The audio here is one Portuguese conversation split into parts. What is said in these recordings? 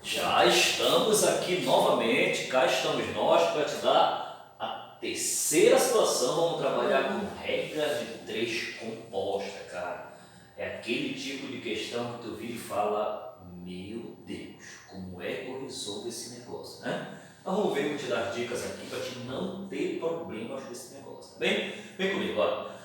Já estamos aqui novamente, cá estamos nós para te dar a terceira situação. Vamos trabalhar com regra de três composta, cara. É aquele tipo de questão que tu vira e fala, meu Deus, como é que eu resolvo esse negócio, né? Mas vamos ver, vou te dar dicas aqui para te não ter problemas com esse negócio, tá bem? Vem comigo, olha.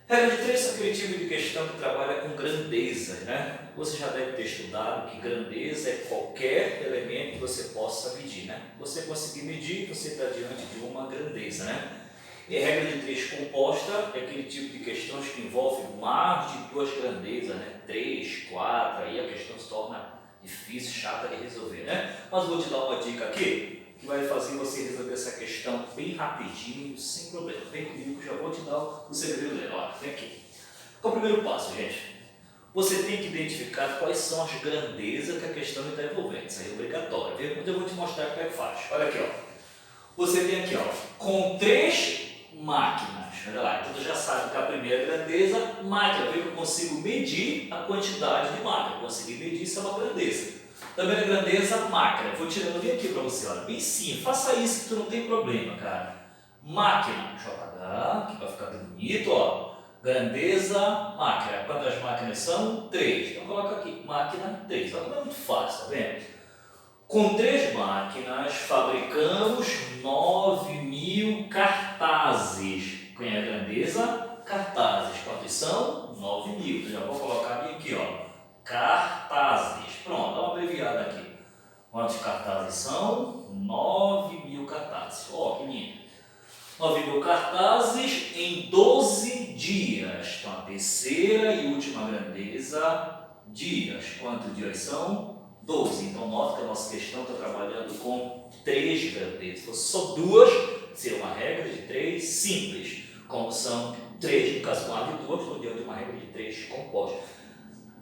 Regra de três é aquele tipo de questão que trabalha com grandezas, né? Você já deve ter estudado que grandeza é qualquer elemento que você possa medir, né? Você conseguir medir, você está diante de uma grandeza, né? E a regra de três composta é aquele tipo de questões que envolve mais de duas grandezas, né? Três, quatro, aí a questão se torna difícil, chata de resolver, né? Mas vou te dar uma dica aqui que vai fazer você resolver essa questão bem rapidinho, sem problema. Vem comigo, já vou te dar o segredo dela. Olha, vem aqui. Qual é o primeiro passo, gente? Você tem que identificar quais são as grandezas que a questão está envolvendo. Isso aí é obrigatório, viu? Mas eu vou te mostrar como é que faz. Olha aqui, ó. Você tem aqui, ó, com três máquinas. Olha lá, então tu já sabe que a primeira grandeza, máquina. Viu que eu consigo medir a quantidade de máquina. Conseguir medir, isso é uma grandeza. Também a grandeza, máquina. Vou tirando bem aqui para você, olha. Bem simples. Faça isso que tu não tem problema, cara. Máquina. JH, que vai ficar bem bonito, ó. Grandeza, máquina. Quantas máquinas são? 3. Então coloca aqui, máquina 3. Olha como é muito fácil, tá vendo? Com 3 máquinas, fabricamos 9.000 cartazes. Qual é a grandeza? Cartazes. Quantos são? 9.000. Eu já vou colocar bem aqui, ó. Cartazes. Pronto, dá uma abreviada aqui. Quantos cartazes são? 9.000 cartazes. Ó, que lindo. 9.000 cartazes em 12 dias. Então, a terceira e última grandeza, dias. Quantos dias são? 12. Então, nota que a nossa questão está trabalhando com 3 grandezas. Se fosse só 2, seria uma regra de 3 simples. Como são 3, no caso, mais de 2, estou diante de uma regra de 3 composta.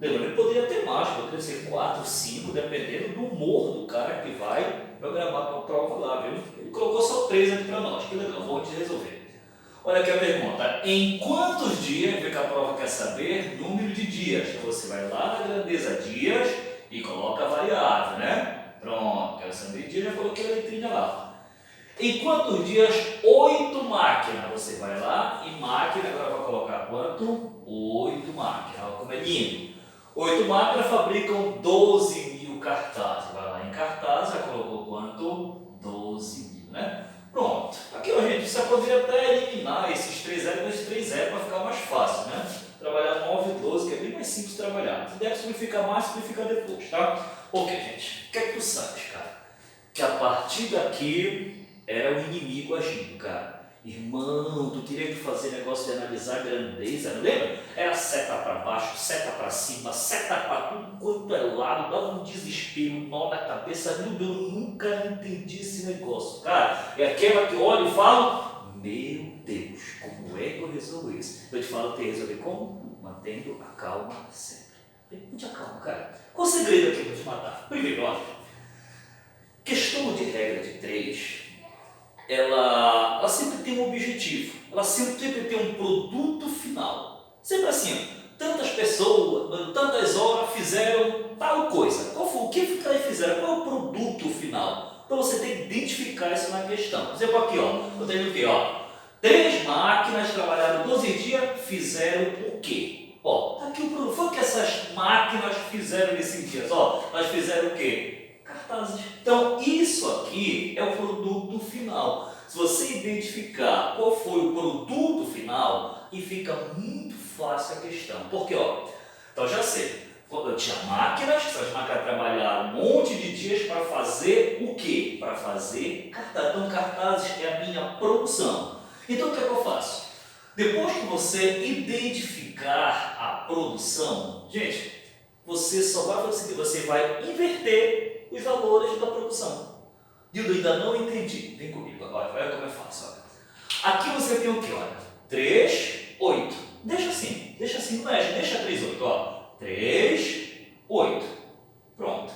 Lembrando que poderia ter mais, poderia ser 4, 5, dependendo do humor do cara que vai programar para a prova lá, viu? Ele colocou só 3 aqui para nós, que legal, vamos resolver. Olha aqui a pergunta, em quantos dias, vê que a prova quer saber, número de dias. Então você vai lá na grandeza dias e coloca a variável, né? Pronto, quero saber dias, já coloquei a letrinha lá. Em quantos dias? 8 máquinas. Você vai lá e máquina, agora vai colocar quanto? 8 máquinas, olha como é lindo. 8 máquinas fabricam 12.000 cartazes. Vai lá em cartazes, já colocou quanto? 12.000, né? Pronto. Aqui, ó, gente, você poderia até eliminar esses 3 zeros com esses 3 zeros para ficar mais fácil, né? Trabalhar 9 e 12, que é bem mais simples de trabalhar. Se deve simplificar mais, simplificar depois, tá? Ok, gente. O que é que tu sabes, cara? Que a partir daqui era o inimigo agindo, cara. Irmão, tu teria que fazer negócio de analisar a grandeza, não lembra? Era seta para baixo, seta para cima, seta para tudo quanto é lado, dava um desespero, um nó na cabeça. Meu Deus, eu nunca entendi esse negócio, cara. É aquela que olha e fala, meu Deus, como é que eu resolvo isso? Eu te falo que resolver como? Mantendo a calma sempre. Muito a calma, cara. Qual o segredo aqui para te matar? Primeiro, olha, questão de regra de 3, ela sempre tem um objetivo, ela sempre tem um produto final. Sempre assim, tantas pessoas, tantas horas fizeram tal coisa. Qual foi, o que fizeram? Qual é o produto final? Então você tem que identificar isso na questão. Por exemplo, aqui, ó, eu tenho aqui, ó, 3 máquinas trabalharam 12 dias, fizeram o quê? Ó, aqui o produto. Foi o que essas máquinas fizeram nesses dias? Ó, elas fizeram o quê? Cartazes. Então, isso aqui é o produto final. Se você identificar qual foi o produto final, e fica muito fácil a questão. Porque, ó, então já sei. Eu tinha máquinas, essas máquinas trabalharam um monte de dias para fazer o quê? Para fazer cartazes. Então, cartazes é a minha produção. Então, o que é que eu faço? Depois que você identificar a produção, gente, você só vai fazer o seguinte, você vai inverter os valores da produção. Dildo, ainda não entendi. Vem comigo agora, olha como é fácil. Olha. Aqui você tem o que? Olha, 3, 8. Deixa assim, não mexe, deixa 3, 8. Ó. 3, 8. Pronto.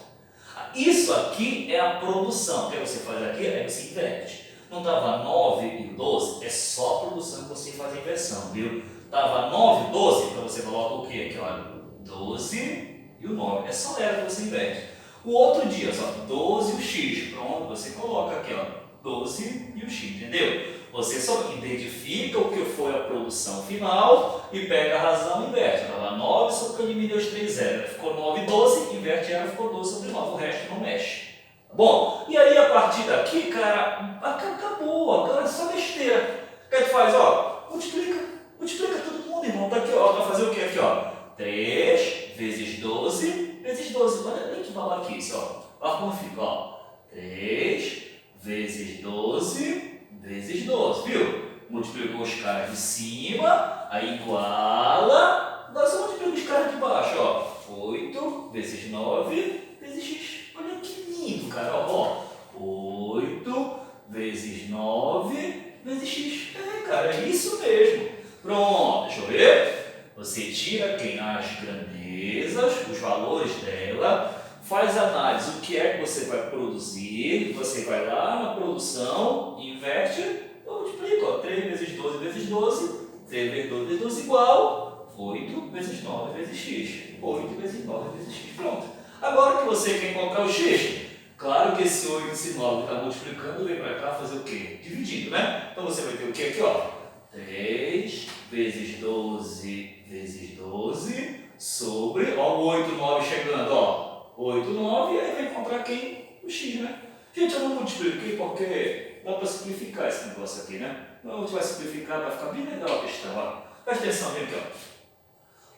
Isso aqui é a produção. O que você faz aqui? É você inverte. Não estava 9 e 12? É só a produção que você faz a inversão, viu? Estava 9 e 12, então você coloca o que aqui? Olha, 12 e o 9. É só ela que você inverte. O outro dia, só 12 e o x. Pronto, você coloca aqui, ó, 12 e o x, entendeu? Você só identifica o que foi a produção final e pega a razão e inverte. Estava 9 sobre o que diminuiu os 3 0. Ficou 9, 12, inverte ela, ficou 12 sobre 9. O resto não mexe. Bom, e aí a partir daqui, cara, acabou. Agora é só besteira. O que tu faz? Ó, multiplica todo mundo, irmão. Tá aqui, ó. Vai fazer o que aqui, ó? 3 vezes 12 vezes 12. Olha nem que babaquice, ó. Olha como fica, ó. 3 vezes 12 vezes 12, viu? Multiplicou os caras de cima, aí iguala. Agora só multiplica os caras de baixo, ó. 8 vezes 9 vezes x. Olha que lindo, cara. Ó, 8 vezes 9 vezes x. É, cara, é isso mesmo. Pronto, deixa eu ver. Você tira quem? As grandezas, os valores dela. Faz análise, o que é que você vai produzir, você vai lá na produção, inverte, eu multiplico, ó, 3 vezes 12 vezes 12, 3 vezes 12 vezes 12 igual 8 vezes 9 vezes x, 8 vezes 9 vezes x, pronto. Agora que você quer encontrar o x, claro que esse 8 e esse 9 está multiplicando, vem para cá fazer o quê? Dividindo, né? Então você vai ter o que aqui, ó? 3 vezes 12 vezes 12 sobre, ó, o 8 e 9 chegando, ó. 8, 9, e aí vai encontrar quem? O x, né? Gente, eu não multipliquei porque dá para simplificar esse negócio aqui, né? Então a gente vai simplificar para ficar bem legal a questão, ó. Presta atenção, vem aqui, ó.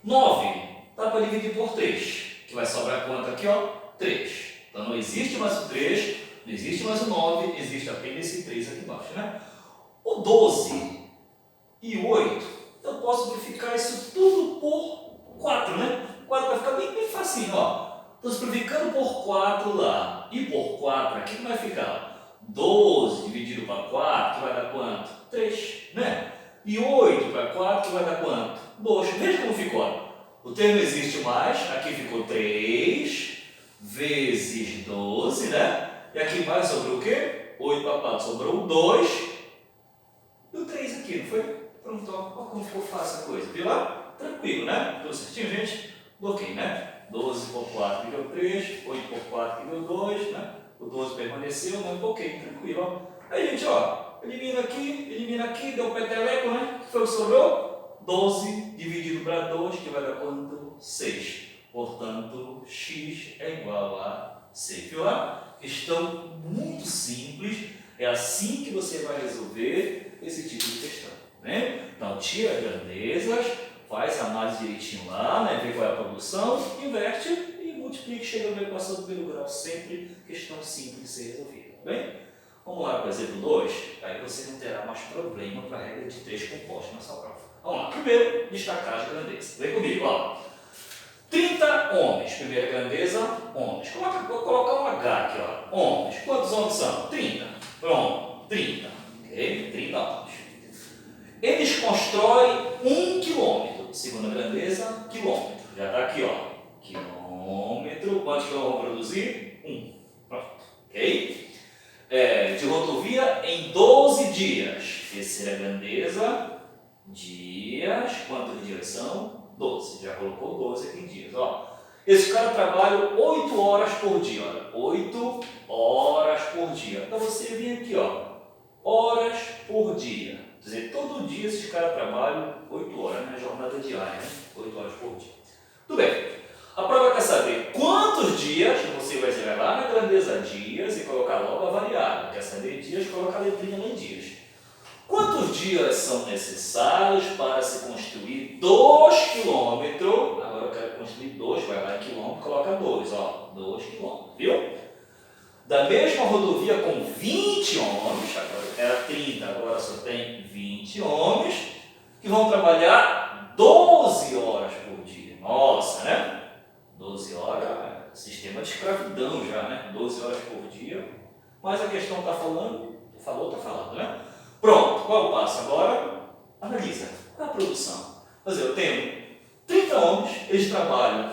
9 dá para dividir por 3, que vai sobrar quanto aqui, ó? 3. Então não existe mais o 3, não existe mais o 9, existe apenas esse 3 aqui embaixo, né? O 12 e o 8, eu posso simplificar isso tudo por 4, né? 4 vai ficar bem facinho, ó. Estou simplificando por 4 lá e por 4 aqui, como vai ficar? 12 dividido para 4, que vai dar quanto? 3, né? E 8 para 4, que vai dar quanto? 2. Veja como ficou. O termo existe mais, aqui ficou 3 vezes 12, né? E aqui embaixo sobrou o quê? 8 para 4, sobrou 2 e o 3 aqui, não foi? Pronto, ó, olha como ficou fácil a coisa, viu lá? Tranquilo, né? Tudo certinho, gente? Bloqueio, né? 12 por 4 que deu 3, 8 por 4 que deu 2, né? O 12 permaneceu, mas um pouquinho, tranquilo, ó. Aí, gente, ó, elimina aqui, deu peteleco, né? O que foi que sobrou? 12 dividido para 2, que vai dar quanto? 6. Portanto, x é igual a 6, viu lá? Questão muito simples, é assim que você vai resolver esse tipo de questão, né? Então, tira as grandezas, faz a análise direitinho lá, né? Vê qual é a produção, inverte e multiplica, chega na equação do primeiro grau. Sempre questão simples de ser resolvida, tá bem? Vamos lá para o exemplo 2, aí você não terá mais problema para a regra de 3 compostos na sua prova. Vamos lá, primeiro, destacar as grandezas. Vem comigo, ó. 30 homens, primeira grandeza, homens. Vou colocar um H aqui, ó. Homens. Quantos homens são? 30. Pronto, 30. Ok? 30 homens. Eles constroem 1 quilômetro. Segunda grandeza, quilômetro. Já está aqui, ó. Quilômetro. Quantos que vão produzir? 1. Pronto. Ok? De rodovia em 12 dias. Terceira grandeza, dias. Quantos dias são? 12. Já colocou 12 aqui em dias. Ó. Esse cara trabalha 8 horas por dia. Olha. 8 horas por dia. Então você vem aqui, ó. Horas por dia. Quer dizer, todo dia esses caras trabalham 8 horas, né? Jornada diária, né? 8 horas por dia. Tudo bem. A prova quer saber quantos dias, você vai chegar lá na grandeza dias e colocar logo a variável. Quer saber dias, coloca a letrinha lá em dias. Quantos dias são necessários para se construir 2 quilômetros? Agora eu quero construir 2, vai lá em quilômetro, coloca 2, ó. 2 quilômetros, viu? Da mesma rodovia com 20 homens, agora era 30, agora só tem 20 homens, que vão trabalhar 12 horas por dia. Nossa, né? 12 horas, sistema de escravidão já, né? 12 horas por dia. Mas a questão está falando, está falando, né? Pronto, qual é o passo agora? Analisa a produção. Quer dizer, eu tenho 30 homens, eles trabalham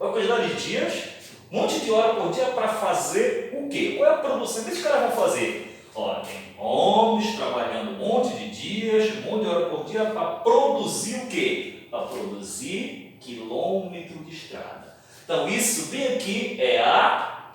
a quantidade de dias, um monte de hora por dia para fazer o quê? Qual é a produção? O que esses caras vão fazer? Olha, tem homens trabalhando um monte de dias, um monte de hora por dia para produzir o quê? Para produzir quilômetro de estrada. Então, isso bem aqui é a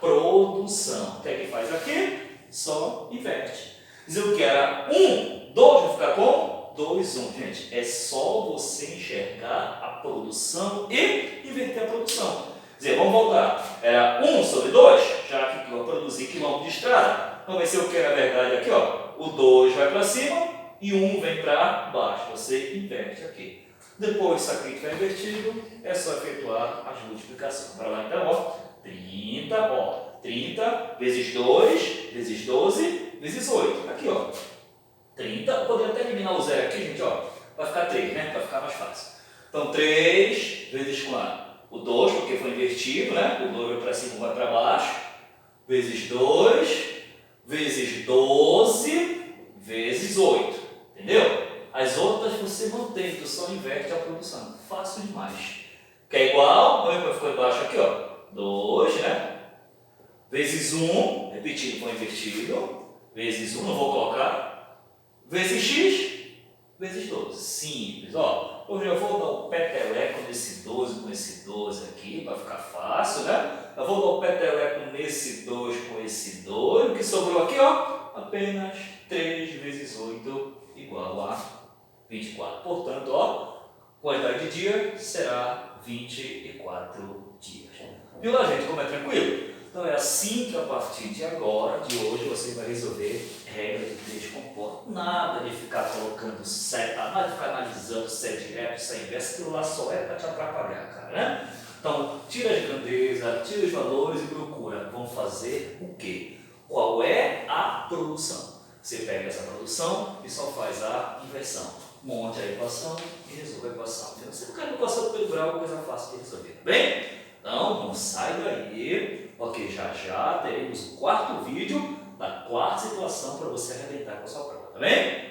produção. O que é que faz aqui? Só inverte. Dizer o que era 1, 2, vai ficar como? 2, 1. Gente, é só você enxergar a produção e inverter a produção. Quer dizer, vamos voltar. Era 1 sobre 2, já que eu vou produzir quilômetro de estrada. Então vai ser o que na verdade aqui, ó. O 2 vai para cima e o 1 vem para baixo. Você inverte aqui. Depois isso aqui que está invertido, é só efetuar as multiplicações. Para lá então, ó. 30, ó. 30 vezes 2, vezes 12, vezes 8. Aqui, ó. 30, eu poderia até eliminar o zero aqui, gente, ó. Vai ficar 3, né? Vai ficar mais fácil. Então, 3 vezes quanto? O 2, porque foi invertido, né? O 2 vai para cima, vai para baixo. Vezes 2, vezes 12, vezes 8. Entendeu? As outras você mantém, tu só inverte a produção. Fácil demais. Que é igual, olha para ficar embaixo aqui, ó. 2, né? Vezes 1, repetido com invertido. Vezes 1, não vou colocar. Vezes x, vezes 12. Simples, ó. Hoje eu vou dar o peteleco nesse 12 com esse 12 aqui, para ficar fácil, né? Eu vou dar o peteleco nesse 2 com esse 2. O que sobrou aqui, ó? Apenas 3 vezes 8 igual a 24. Portanto, ó, quantidade de dias será 24 dias. Viu lá, gente, como é tranquilo? Então é assim que a partir de agora, de hoje, você vai resolver regra de 3 compostos. Nada de ficar colocando seta, nada de ficar analisando se é direto, se é inverso, aquilo lá só é para te atrapalhar, cara, né? Então, tira as grandezas, tira os valores e procura. Vamos fazer o quê? Qual é a produção? Você pega essa produção e só faz a inversão. Monte a equação e resolve a equação. Então, você não quer equação pelo grau, é uma coisa fácil de resolver, tá bem? Então, não sai daí, porque já teremos o 4º vídeo da 4ª situação para você arrebentar com a sua prova, tá bem?